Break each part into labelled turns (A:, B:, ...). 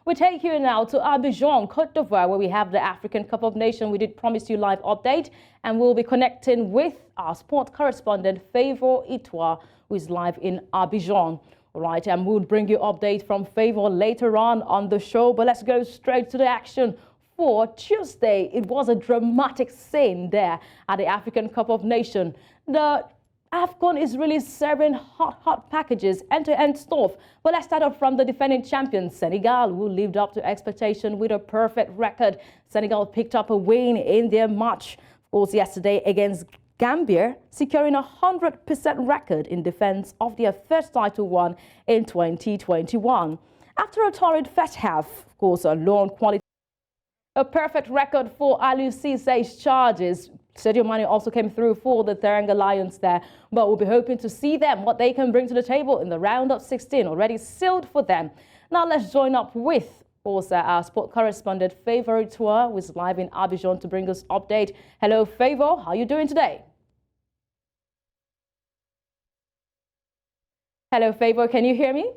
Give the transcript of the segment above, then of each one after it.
A: We take you now to Abidjan, Côte d'Ivoire, where we have the African Cup of Nations. We did promise you live update, and we'll be connecting with our sport correspondent, Favor Itwa, who is live in Abidjan. All right, and we'll bring you update from Favor later on the show. But let's go straight to the action. For Tuesday, it was a dramatic scene there at the African Cup of Nations. The AFCON is really serving hot packages, end-to-end stuff. But let's start off from the defending champions, Senegal, who lived up to expectation with a perfect record. Senegal picked up a win in their match, of course, yesterday against Gambia, securing a 100% record in defense of their first title won in 2021. After a torrid first half, of course, a lone quality. A perfect record for Aliou Cissé's charges. Sadio Mane also came through for the Teranga Lions there, but we'll be hoping to see them, what they can bring to the table in the round of 16, already sealed for them. Now let's join up with also our sport correspondent, Favor Itwa, who is live in Abidjan to bring us update. Hello, Favor. How are you doing today? Hello, Favor. Can you hear me?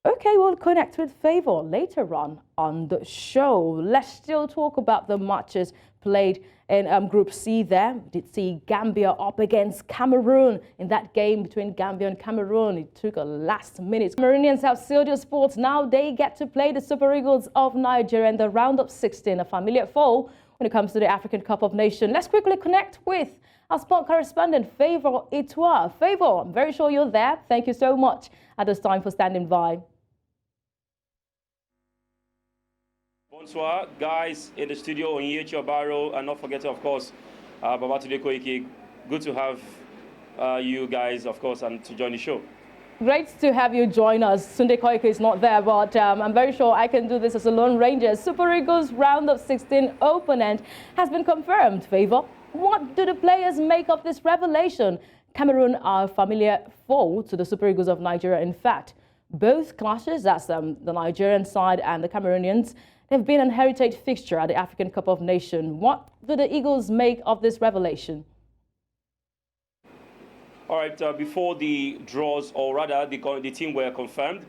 A: Okay, we'll connect with Favor later on the show. Let's still talk about the matches played in Group C there. We did see Gambia up against Cameroon in that game between Gambia and Cameroon. It took a last minute. Cameroonians have sealed their spots. Now they get to play the Super Eagles of Nigeria in the round of 16, a familiar foe when it comes to the African Cup of Nations. Let's quickly connect with our sport correspondent, Favor Itwa. Favor, I'm very sure you're there. Thank you so much at this time for standing by.
B: Bonsoir, guys in the studio, Onyinyechi, Ogu-Obaroh, and not forgetting, of course, Babatunde Koiki. Good to have you guys, of course, and to join the show.
A: Great to have you join us. Sunday Koike is not there, but I'm very sure I can do this as a Lone Ranger. Super Eagles round of 16 opponent has been confirmed. Favor, what do the players make of this revelation? Cameroon are a familiar foe to the Super Eagles of Nigeria. In fact, both clashes, that's the Nigerian side and the Cameroonians, they've been an heritage fixture at the African Cup of Nations. What do the Eagles make of this revelation?
B: All right, before the draws, or rather the team were confirmed,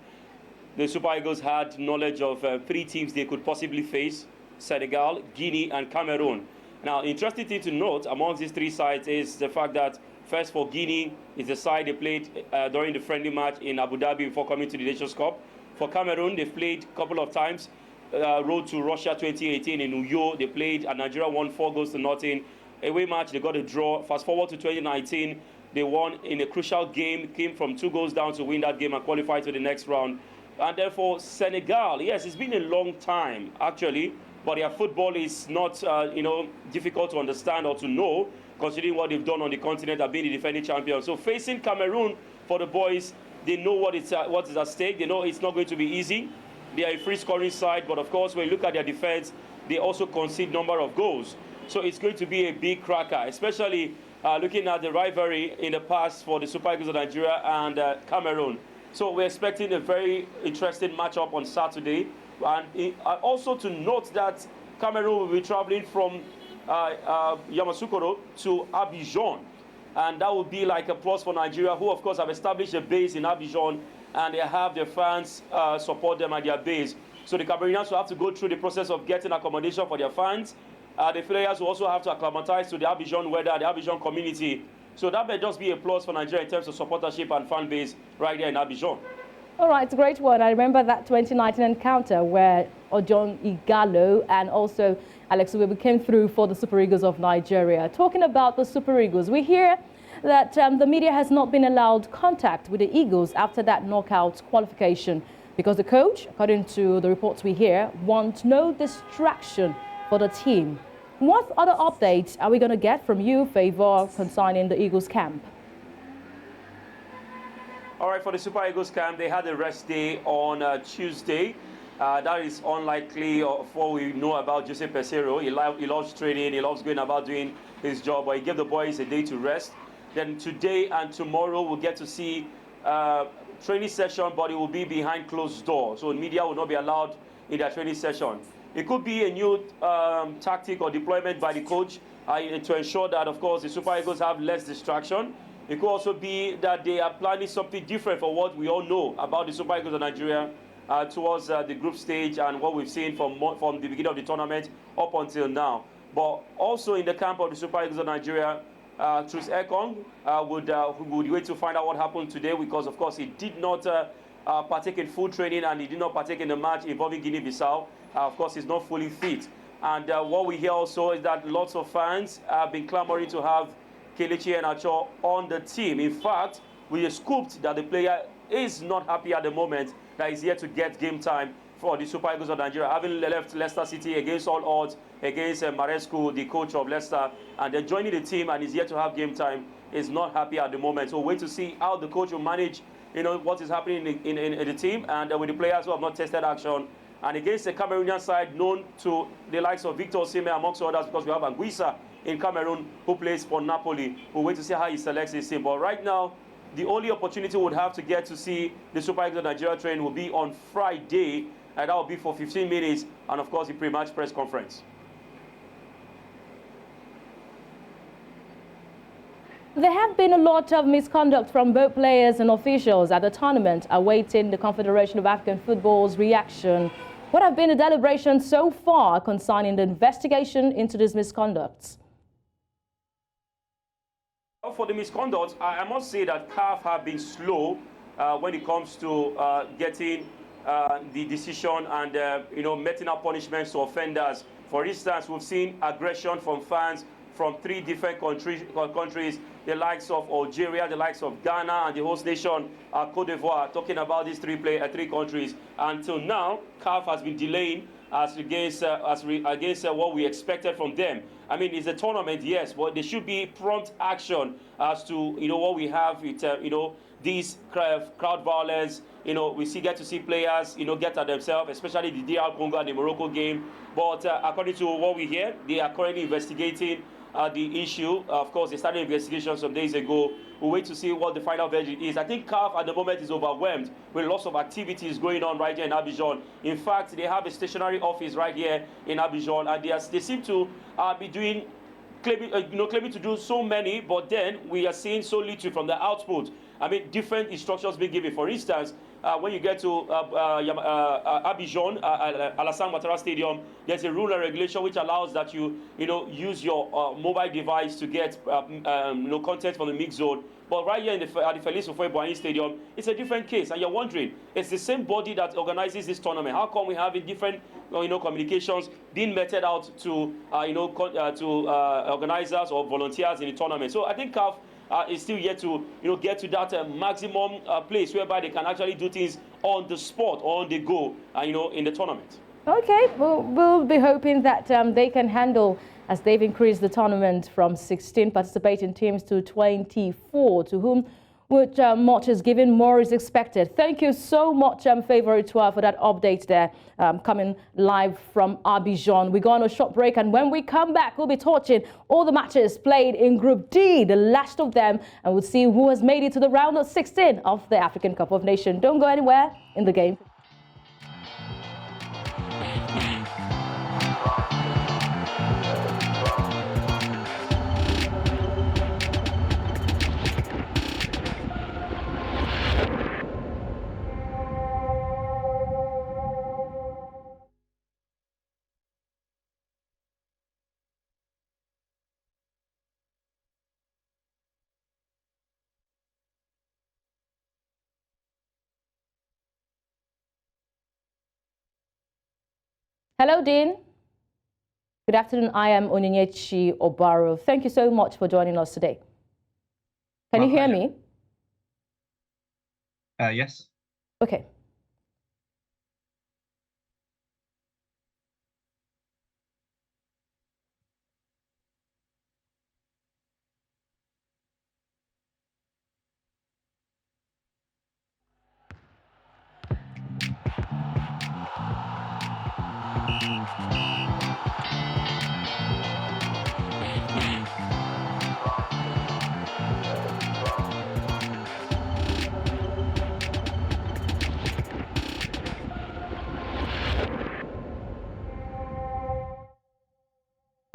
B: the Super Eagles had knowledge of 3 teams they could possibly face: Senegal, Guinea, and Cameroon. Now, interesting thing to note amongst these 3 sides is the fact that first for Guinea is the side they played during the friendly match in Abu Dhabi before coming to the Nations Cup. For Cameroon, they've played a couple of times. Road to Russia 2018 in Uyo, they played, and Nigeria won 4-0. Away match, they got a draw. Fast forward to 2019, they won in a crucial game, came from 2 goals down to win that game and qualify to the next round. And therefore, Senegal, yes, it's been a long time, actually, but their football is not, difficult to understand or to know, considering what they've done on the continent and being the defending champions. So facing Cameroon for the boys, they know what is at stake. They know it's not going to be easy. They are a free-scoring side, but of course, when you look at their defense, they also concede number of goals. So it's going to be a big cracker, especially looking at the rivalry in the past for the Super Eagles of Nigeria and Cameroon. So we're expecting a very interesting matchup on Saturday. And also to note that Cameroon will be traveling from Yamoussoukro to Abidjan. And that would be like a plus for Nigeria, who, of course, have established a base in Abidjan, and they have their fans support them at their base. So the Cameroonians will have to go through the process of getting accommodation for their fans. The players will also have to acclimatize to the Abidjan weather, the Abidjan community. So that may just be a plus for Nigeria in terms of supportership and fan base right there in Abidjan.
A: All right, it's a great one. I remember that 2019 encounter where Ojon Igalo and also Alex Uwebu came through for the Super Eagles of Nigeria. Talking about the Super Eagles, we hear that the media has not been allowed contact with the Eagles after that knockout qualification because the coach, according to the reports we hear, wants no distraction for the team. What other updates are we going to get from you, Favor, concerning the Eagles camp?
B: All right, for the Super Eagles camp, they had a rest day on Tuesday. That is unlikely of what we know about Jose Peseiro. He loves training, he loves going about doing his job, but he gave the boys a day to rest. Then today and tomorrow we'll get to see training session, but it will be behind closed doors. So media will not be allowed in their training session. It could be a new tactic or deployment by the coach to ensure that, of course, the Super Eagles have less distraction. It could also be that they are planning something different for what we all know about the Super Eagles of Nigeria towards the group stage and what we've seen from the beginning of the tournament up until now. But also in the camp of the Super Eagles of Nigeria, Truce Ekong would wait to find out what happened today, because of course he did not partake in full training and he did not partake in the match involving Guinea-Bissau. Of course, he's not fully fit. And what we hear also is that lots of fans have been clamoring to have Kelechi Iheanacho on the team. In fact, we scooped that the player is not happy at the moment that he's here to get game time for the Super Eagles of Nigeria, having left Leicester City against all odds, against Marescu, the coach of Leicester, and then joining the team and is here to have game time. Is not happy at the moment. So wait to see how the coach will manage, what is happening in the team and with the players who have not tested action. And against the Cameroonian side, known to the likes of Victor Osimhen, amongst others, because we have Anguissa in Cameroon, who plays for Napoli. We'll wait to see how he selects his team. But right now, the only opportunity we would have to get to see the Super Eagles of Nigeria train will be on Friday, and that will be for 15 minutes, and of course, the pre-match press conference.
A: There have been a lot of misconduct from both players and officials at the tournament, awaiting the Confederation of African Football's reaction. What have been the deliberations so far concerning the investigation into these misconducts?
B: For the misconduct, I must say that CAF have been slow when it comes to getting the decision and meting out punishments to offenders. For instance, we've seen aggression from fans from 3 different countries, the likes of Algeria, the likes of Ghana, and the host nation, Cote d'Ivoire, talking about these 3 countries. Until now, CAF has been delaying against what we expected from them. I mean, it's a tournament, yes, but there should be prompt action as to what we have with these crowd violence. We get to see players get at themselves, especially the DR Congo and the Morocco game. But according to what we hear, they are currently investigating the issue. Of course, they started investigations some days ago. We'll wait to see what the final verdict is. I think CAF at the moment is overwhelmed with lots of activities going on right here in Abidjan. In fact, they have a stationary office right here in Abidjan, and they seem to be claiming to do so many, but then we are seeing so little from the output. I mean, different instructions being given. For instance, when you get to Abidjan, Alassane Ouattara Stadium, there's a rule and regulation which allows that you use your mobile device to get content from the mix zone. But right here at the Félix Houphouët-Boigny Stadium, it's a different case, and you're wondering, it's the same body that organizes this tournament. How come we have different communications being meted out to organizers or volunteers in the tournament? So I think CAF is still yet to get to that maximum place whereby they can actually do things on the spot or on the go in the tournament. Okay,
A: we'll be hoping that they can handle, as they've increased the tournament from 16 participating teams to 24, to whom much is given, more is expected. Thank you so much, Favour Itwa, for that update there, coming live from Abidjan. We go on a short break, and when we come back, we'll be touching all the matches played in Group D, the last of them, and we'll see who has made it to the round of 16 of the African Cup of Nations. Don't go anywhere in the game. Hello, Dean. Good afternoon. I am Onyinyechi Ogu-Obaroh. Thank you so much for joining us today. Can you hear me?
C: Yes.
A: Okay.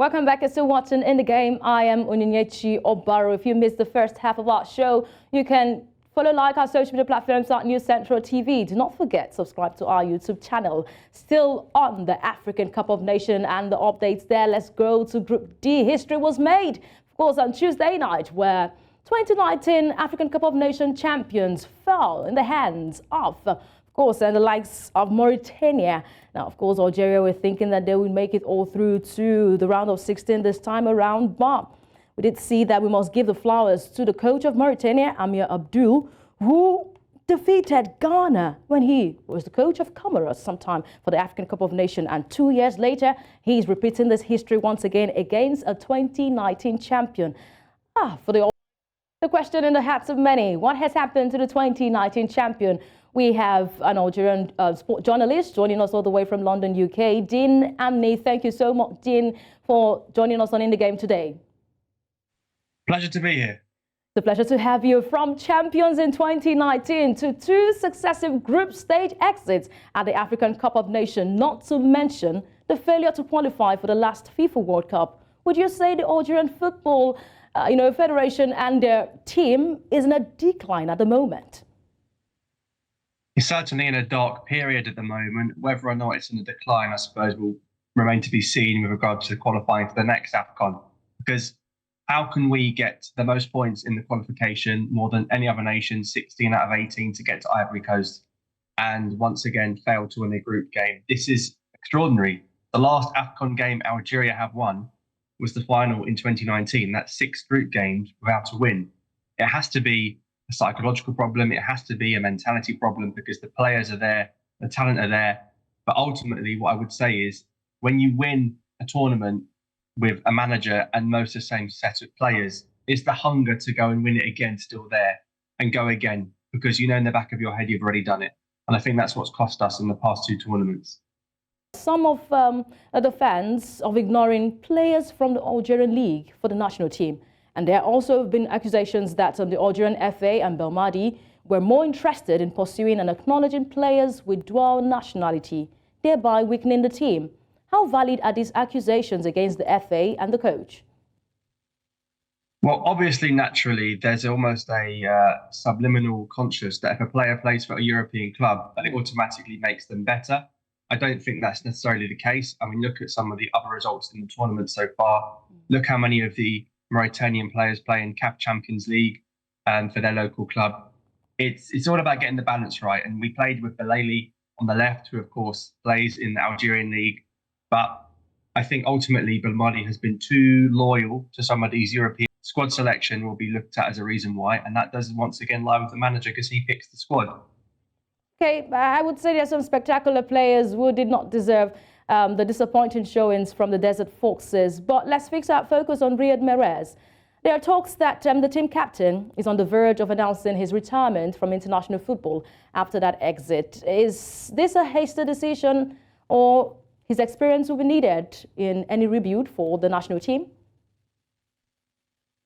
A: Welcome back. You're still watching In the Game. I am Onyinyechi Ogu-Obaroh. If you missed the first half of our show, you can follow, like our social media platforms like News Central TV. Do not forget, subscribe to our YouTube channel. Still on the African Cup of Nations and the updates there. Let's go to Group D. History was made, of course, on Tuesday night, where 2019 African Cup of Nations champions fell in the hands of course, and the likes of Mauritania. Now, of course, Algeria were thinking that they would make it all through to the round of 16 this time around, but we did see that we must give the flowers to the coach of Mauritania, Ammi, who defeated Ghana when he was the coach of Comoros sometime for the African Cup of Nations. And 2 years later, he's repeating this history once again against a 2019 champion. For the question in the hearts of many, what has happened to the 2019 champion? We have an Algerian sport journalist joining us all the way from London, UK, Dean Ammi. Thank you so much, Dean, for joining us on In the Game today.
C: Pleasure to be here.
A: It's a pleasure to have you. From champions in 2019 to 2 successive group stage exits at the African Cup of Nations, not to mention the failure to qualify for the last FIFA World Cup. Would you say the Algerian Football Federation and their team is in a decline at the moment?
C: It's certainly in a dark period at the moment. Whether or not it's in a decline, I suppose, will remain to be seen with regard to qualifying for the next AFCON. Because how can we get the most points in the qualification, more than any other nation, 16 out of 18, to get to Ivory Coast, and once again fail to win a group game? This is extraordinary. The last AFCON game Algeria have won was the final in 2019. That's 6 group games without a win. It has to be a psychological problem. It has to be a mentality problem, because the players are there, the talent are there. But ultimately, what I would say is, when you win a tournament with a manager and most of the same set of players, is the hunger to go and win it again still there and go again? Because you know in the back of your head you've already done it. And I think that's what's cost us in the past 2 tournaments.
A: Some of the fans of ignoring players from the Algerian league for the national team. And there have also been accusations that the Algerian FA and Belmadi were more interested in pursuing and acknowledging players with dual nationality, thereby weakening the team. How valid are these accusations against the FA and the coach?
C: Well, obviously, naturally, there's almost a subliminal conscious that if a player plays for a European club, that it automatically makes them better. I don't think that's necessarily the case. I mean, look at some of the other results in the tournament so far. Look how many of the Mauritanian players play in CAF Champions League for their local club. It's all about getting the balance right. And we played with Dellahi on the left, who, of course, plays in the Algerian league. But I think ultimately Belmadi has been too loyal to some of these European squad selection will be looked at as a reason why. And that does once again lie with the manager, because he picks the squad.
A: Okay, I would say there are some spectacular players who did not deserve the disappointing showings from the Desert Foxes. But let's fix our focus on Riyad Mahrez. There are talks that the team captain is on the verge of announcing his retirement from international football after that exit. Is this a hasty decision, or his experience will be needed in any rebuild for the national team?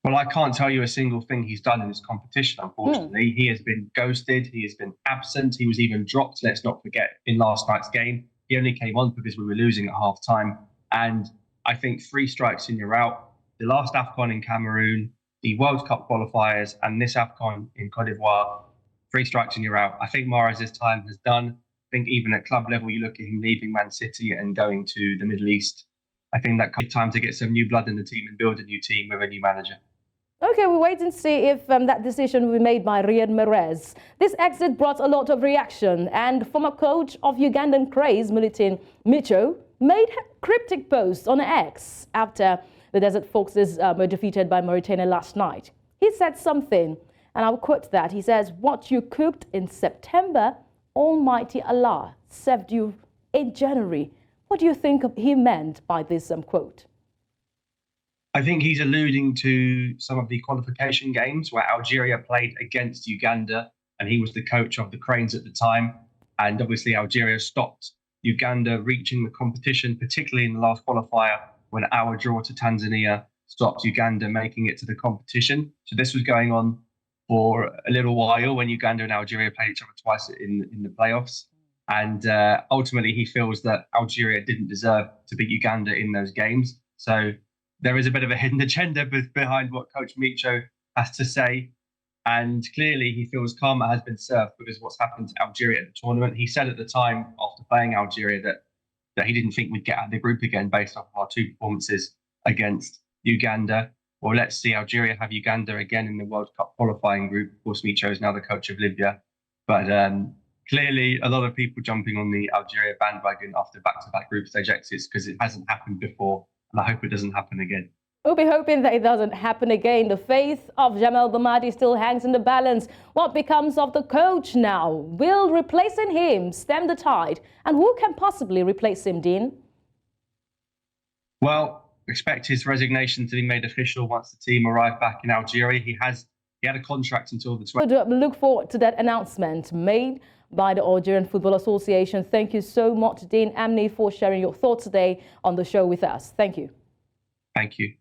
C: Well, I can't tell you a single thing he's done in this competition, unfortunately. He has been ghosted. He has been absent. He was even dropped, let's not forget, in last night's game. He only came on because we were losing at half time. And I think 3 strikes and you're out. The last AFCON in Cameroon, the World Cup qualifiers, and this AFCON in Cote d'Ivoire, 3 strikes and you're out. I think Mahrez's time has done. I think even at club level, you look at him leaving Man City and going to the Middle East. I think that comes time to get some new blood in the team and build a new team with a new manager.
A: Okay, we'll wait and see if that decision will be made by Riyad Mahrez. This exit brought a lot of reaction, and former coach of Ugandan Cranes, Militin Micho, made cryptic posts on X after the Desert Foxes were defeated by Mauritania last night. He said something, and I'll quote that. He says, "What you cooked in September, Almighty Allah served you in January." What do you think he meant by this quote?
C: I think he's alluding to some of the qualification games where Algeria played against Uganda, and he was the coach of the Cranes at the time. And obviously Algeria stopped Uganda reaching the competition, particularly in the last qualifier, when our draw to Tanzania stopped Uganda making it to the competition. So this was going on for a little while when Uganda and Algeria played each other twice in the playoffs. And ultimately he feels that Algeria didn't deserve to beat Uganda in those games. So there is a bit of a hidden agenda behind what Coach Micho has to say. And clearly he feels karma has been served because of what's happened to Algeria at the tournament. He said at the time, after playing Algeria, that he didn't think we'd get out of the group again based off our 2 performances against Uganda. Well, let's see Algeria have Uganda again in the World Cup qualifying group. Of course, Micho is now the coach of Libya. But clearly a lot of people jumping on the Algeria bandwagon after back-to-back group stage exits because it hasn't happened before. And I hope it doesn't happen again.
A: We'll be hoping that it doesn't happen again. The faith of Jamal Belmadi still hangs in the balance. What becomes of the coach now? Will replacing him stem the tide? And who can possibly replace him, Dean?
C: Well, expect his resignation to be made official once the team arrive back in Algeria. He had a contract until the 20th.
A: Look forward to that announcement made by the Algerian Football Association. Thank you so much, Dean Ammi, for sharing your thoughts today on the show with us. Thank you.
C: Thank you.